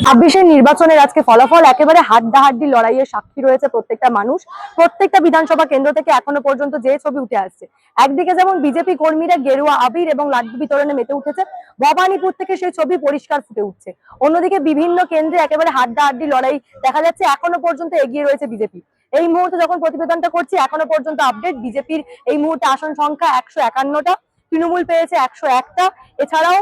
ছাব্বিশের নির্বাচনের আজকে ফলাফল একেবারে হাড্ডাহাড্ডি লড়াইয়ের সাক্ষী রয়েছে প্রত্যেকটা মানুষ। প্রত্যেকটা বিধানসভা কেন্দ্র থেকে এখনো পর্যন্ত যে ছবি উঠে আসছে, একদিকে যেমন বিজেপি কর্মীরা গেরুয়া আবির এবং লাড্ডু বিতরণে মেতে উঠেছে, ভবানীপুর থেকে সেই ছবি পরিষ্কার ফুটে উঠছে। অন্যদিকে বিভিন্ন কেন্দ্রে একেবারে হাড্ডাহাড্ডি লড়াই দেখা যাচ্ছে, এখনো পর্যন্ত এগিয়ে রয়েছে বিজেপি। এই মুহূর্তে যখন প্রতিবেদনটা করছি, এখনো পর্যন্ত আপডেট, বিজেপির এই মুহূর্তে আসন সংখ্যা 151টা, তৃণমূল পেয়েছে 101টা। এছাড়াও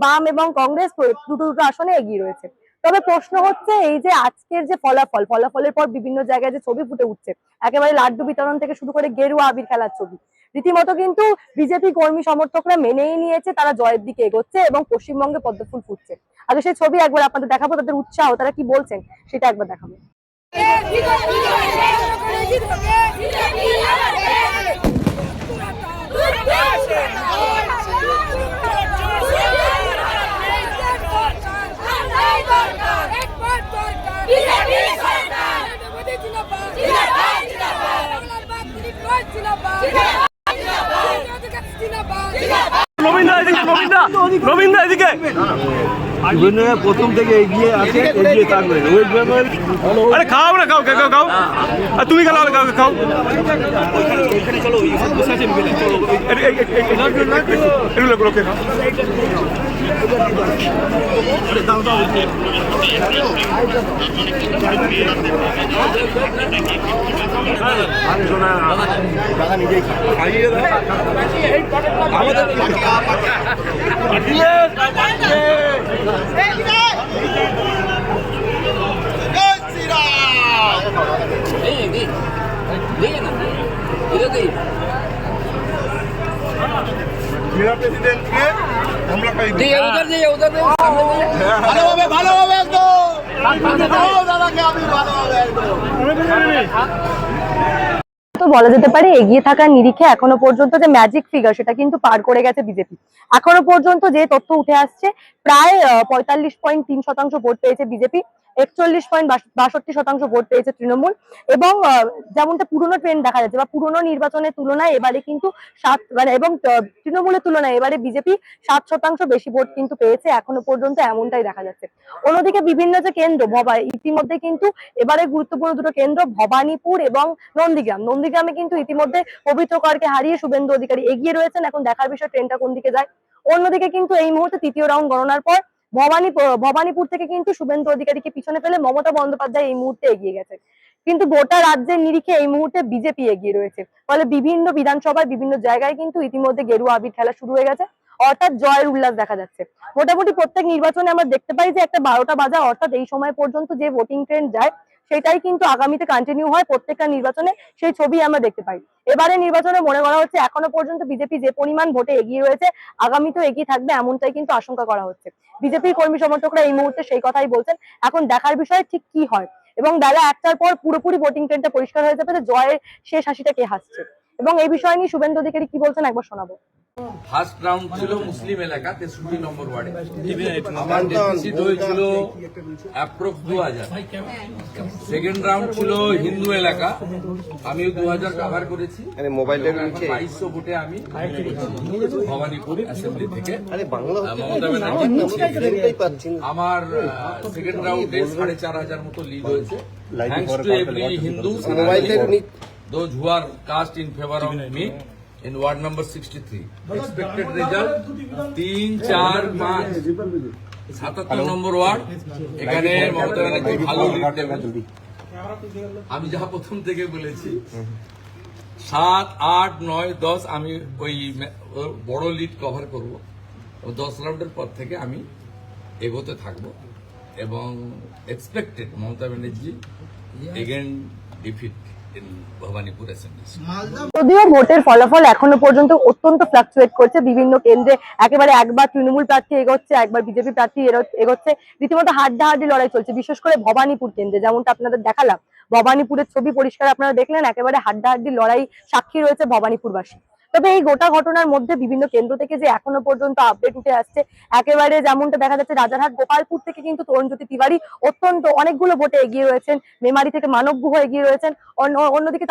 বাম এবং কংগ্রেস দুটো দুটো আসনে এগিয়ে রয়েছে। তবে প্রশ্ন হচ্ছে, এই যে আজকের যে ফলাফলের পর বিভিন্ন জায়গায় যে ছবি ফুটে উঠছে, একেবারে লাড্ডু বিতরণ থেকে শুরু করে গেরুয়া আবির খেলার ছবি, রীতিমতো কিন্তু বিজেপি কর্মী সমর্থকরা মেনেই নিয়েছে, তারা জয়ের দিকে এগোচ্ছে এবং পশ্চিমবঙ্গে পদ্মফুল ফুটছে। আগে সেই ছবি একবার আপনাদের দেখাবো, তাদের উৎসাহ, তারা কি বলছেন সেটা একবার দেখাবো। প্রথম থেকে এগিয়ে আছে, এগিয়ে থাকবে। ওয়েস্ট বেঙ্গল আরে খাও না, খাও খাও খাও, তুমি খাও খাও খাও। मेरा प्रेसिडेंट के हम लोग उधर जाइए उधर তো বলা যেতে পারে এগিয়ে থাকার নিরিখে এখনো পর্যন্ত যে ম্যাজিক ফিগার, সেটা কিন্তু পার করে গেছে বিজেপি। এখনো পর্যন্ত যে তথ্য উঠে আসছে, প্রায় 45.3% ভোট পেয়েছে বিজেপি, 41.62% ভোট পেয়েছে তৃণমূল। এবং যেমনটা পুরনো ট্রেন্ড দেখা যাচ্ছে বা পুরনো নির্বাচনের তুলনায় এবারে কিন্তু এবং তৃণমূলের তুলনায় এবারে বিজেপি 7% বেশি ভোট কিন্তু পেয়েছে এখনো পর্যন্ত, এমনটাই দেখা যাচ্ছে। অন্যদিকে বিভিন্ন যে কেন্দ্র ইতিমধ্যে কিন্তু এবারে গুরুত্বপূর্ণ দুটো কেন্দ্র ভবানীপুর এবং নন্দীগ্রামে কিন্তু ইতিমধ্যে পবিত্র করকে হারিয়ে শুভেন্দু অধিকারী এগিয়ে রয়েছেন। এখন দেখার বিষয় ট্রেনটা কোন দিকে যায়। অন্যদিকে কিন্তু এই মুহূর্তে তৃতীয় রাউন্ড গণনার পর ভবানীপুর থেকে কিন্তু শুভেন্দু অধিকারীকে পিছনে ফেলে মমতা বন্দ্যোপাধ্যায় এই মুহূর্তে এগিয়ে গেছে। কিন্তু গোটা রাজ্যের নিরিখে এই মুহূর্তে বিজেপি এগিয়ে রয়েছে। ফলে বিভিন্ন বিধানসভায় বিভিন্ন জায়গায় কিন্তু ইতিমধ্যে গেরুয়া আবির খেলা শুরু হয়ে গেছে, অর্থাৎ জয়ের উল্লাস দেখা যাচ্ছে। মোটামুটি প্রত্যেক নির্বাচনে আমরা দেখতে পাই যে একটা 12টা বাজা, অর্থাৎ এই সময় পর্যন্ত যে ভোটিং ট্রেন্ড যায়, সেটাই কিন্তু আগামীতে কন্টিনিউ হয়। প্রত্যেকটা নির্বাচনে সেই ছবি আমরা দেখতে পাই। এবারে নির্বাচনে মনে করা হচ্ছে এখনো পর্যন্ত বিজেপি যে পরিমাণ ভোটে এগিয়ে রয়েছে, আগামীতেও এগিয়ে থাকবে, এমনটাই কিন্তু আশঙ্কা করা হচ্ছে। বিজেপির কর্মী সমর্থকরা এই মুহূর্তে সেই কথাই বলছেন। এখন দেখার বিষয় ঠিক কি হয়, এবং বেলা 1টার পর পুরোপুরি ভোটিং ট্রেন্ডটা পরিষ্কার হয়ে যাবে যে জয়ের শেষ হাসিটা কে হাসছে। এবং এই বিষয় নিয়ে শুভেন্দু অধিকারী কি বলছেন একবার শোনাবো। ফার্স্ট রাউন্ড ছিল মুসলিম এলাকা 63 নম্বর ওয়ার্ডে, আমার ডেফিসিট হয়েছিল অ্যাপ্রক্স 2000। সেকেন্ড রাউন্ড ছিল হিন্দু এলাকা, আমিও 2000 কভার করেছি। 2200 ভোটে আমি ভবানীপুর অ্যাসেম্বলি থেকে মমতা ব্যানার্জি। আমার সেকেন্ড রাউন্ডে 4500 মতো লিড হয়েছে, thanks to every Hindu those who are cast in favor of me in ward number 63. Expected result 3, 4, 5, 77 number word. এখানে মমতা ব্যানার্জি ভালো লিড দেবেন। আমি যা প্রথম থেকে বলেছি 7, 8, 9, 10 আমি ওই বড় লিড কভার করব। 10 রাউন্ডের পর থেকে আমি এগোতে থাকব এবং expected Mamata Banerjee again defeat. যদিও ভোটের ফলাফল এখনো পর্যন্ত অত্যন্ত ফ্লাকচুয়েট করছে, বিভিন্ন কেন্দ্রে একেবারে একবার তৃণমূল প্রার্থী এগোচ্ছে, একবার বিজেপি প্রার্থী এগোচ্ছে, রীতিমতো হাড্ডাহাড্ডি লড়াই চলছে। বিশেষ করে ভবানীপুর কেন্দ্রে যেমনটা আপনাদের দেখালাম, ভবানীপুরের ছবি পরিষ্কার আপনারা দেখলেন, একেবারে হাড্ডাহাড্ডি লড়াই সাক্ষী রয়েছে ভবানীপুরবাসী। তবে এই গোটা ঘটনার মধ্যে বিভিন্ন কেন্দ্র থেকে যে এখনো পর্যন্ত আপডেট উঠে আসছে, একেবারে যেমনটা দেখা যাচ্ছে রাজারহাট গোপালপুর থেকে কিন্তু তরুণজ্যোতি তিওয়ারি অনেকগুলো ভোটে এগিয়ে রয়েছেন, মেমারি থেকে মানব গুহ এগিয়ে রয়েছেন, অন্যদিকে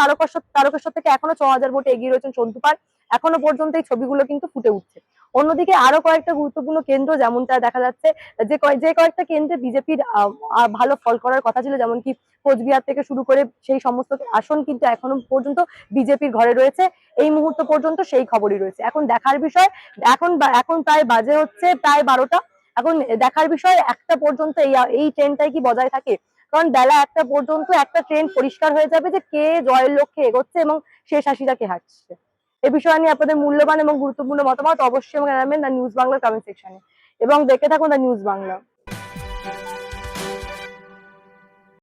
তারকেশ্বর থেকে এখনো 6000 ভোটে এগিয়ে রয়েছেন সন্তু পাল। এখনো পর্যন্ত এই ছবিগুলো কিন্তু ফুটে উঠছে। অন্যদিকে আরো কয়েকটা গুরুত্বপূর্ণ কেন্দ্র যেমনটা দেখা যাচ্ছে যে কয়েকটা কেন্দ্রে বিজেপির ভালো ফল করার কথা ছিল, যেমন কি কোচবিহার থেকে শুরু করে সেই সমস্ত আসন কিন্তু এখনো পর্যন্ত বিজেপির ঘরে রয়েছে। এই মুহূর্ত পর্যন্ত সেই খবরই রয়েছে। এখন দেখার বিষয়, এখন প্রায় বাজে হচ্ছে প্রায় 12টা। এখন দেখার বিষয় 1টা পর্যন্ত এই ট্রেনটাই কি বজায় থাকে, কারণ বেলা 1টা পর্যন্ত একটা ট্রেন পরিষ্কার হয়ে যাবে যে কে জয়ের লক্ষ্যে এগোচ্ছে এবং শেষ হাসিটা কে হাঁটছে। এ বিষয়ে নিয়ে আপনাদের মূল্যবান এবং গুরুত্বপূর্ণ মতামত অবশ্যই জানাবেন দ্য নিউজ বাংলার কমেন্ট সেকশনে, এবং দেখে থাকুন দ্য নিউজ বাংলা।